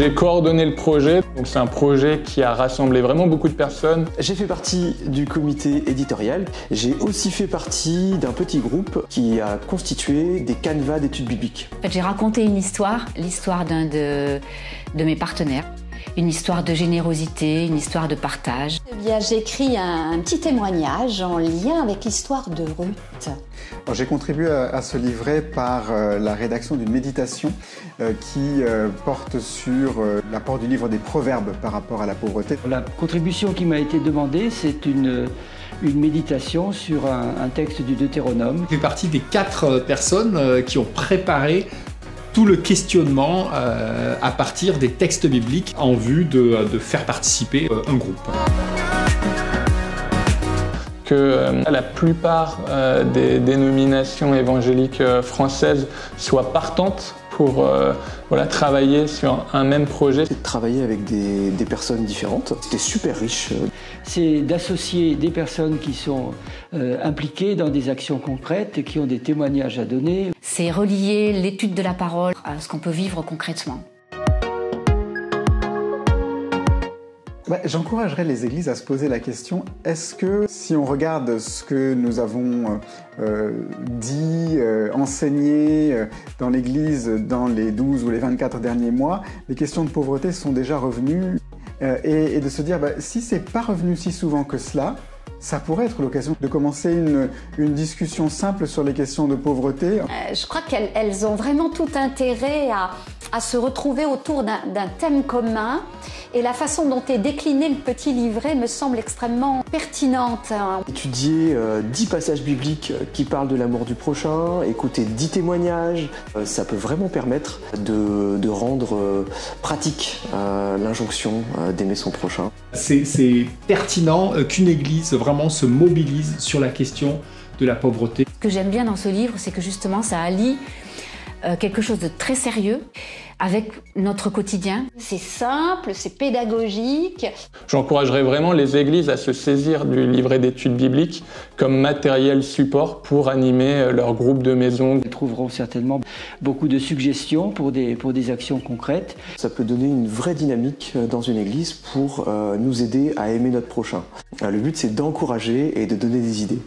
J'ai coordonné le projet, donc c'est un projet qui a rassemblé vraiment beaucoup de personnes. J'ai fait partie du comité éditorial. J'ai aussi fait partie d'un petit groupe qui a constitué des canevas d'études bibliques. En fait, j'ai raconté une histoire, l'histoire d'un de mes partenaires. Une histoire de générosité, une histoire de partage. Eh bien, j'ai écrit un petit témoignage en lien avec l'histoire de Ruth. J'ai contribué à ce livret par la rédaction d'une méditation qui porte sur l'apport du livre des Proverbes par rapport à la pauvreté. La contribution qui m'a été demandée, c'est une méditation sur un texte du Deutéronome. Je fais partie des 4 personnes qui ont préparé tout le questionnement à partir des textes bibliques en vue de faire participer un groupe. Que la plupart des dénominations évangéliques françaises soient partantes pour travailler sur un même projet. C'est de travailler avec des personnes différentes. C'était super riche. C'est d'associer des personnes qui sont impliquées dans des actions concrètes, qui ont des témoignages à donner. C'est relier l'étude de la parole à ce qu'on peut vivre concrètement. J'encouragerais les églises à se poser la question, est-ce que si on regarde ce que nous avons enseigné dans l'église dans les 12 ou les 24 derniers mois, les questions de pauvreté sont déjà revenues et de se dire, si c'est pas revenu si souvent que cela, ça pourrait être l'occasion de commencer une discussion simple sur les questions de pauvreté. Je crois qu'elles ont vraiment tout intérêt à se retrouver autour d'un thème commun et la façon dont est décliné le petit livret me semble extrêmement pertinente. Étudier 10 passages bibliques qui parlent de l'amour du prochain, écouter 10 témoignages, ça peut vraiment permettre de rendre pratique l'injonction d'aimer son prochain. C'est pertinent qu'une église vraiment se mobilise sur la question de la pauvreté. Ce que j'aime bien dans ce livre, c'est que justement ça allie quelque chose de très sérieux avec notre quotidien. C'est simple, c'est pédagogique. J'encouragerais vraiment les églises à se saisir du livret d'études bibliques comme matériel support pour animer leur groupe de maison. Ils trouveront certainement beaucoup de suggestions pour des actions concrètes. Ça peut donner une vraie dynamique dans une église pour nous aider à aimer notre prochain. Le but, c'est d'encourager et de donner des idées.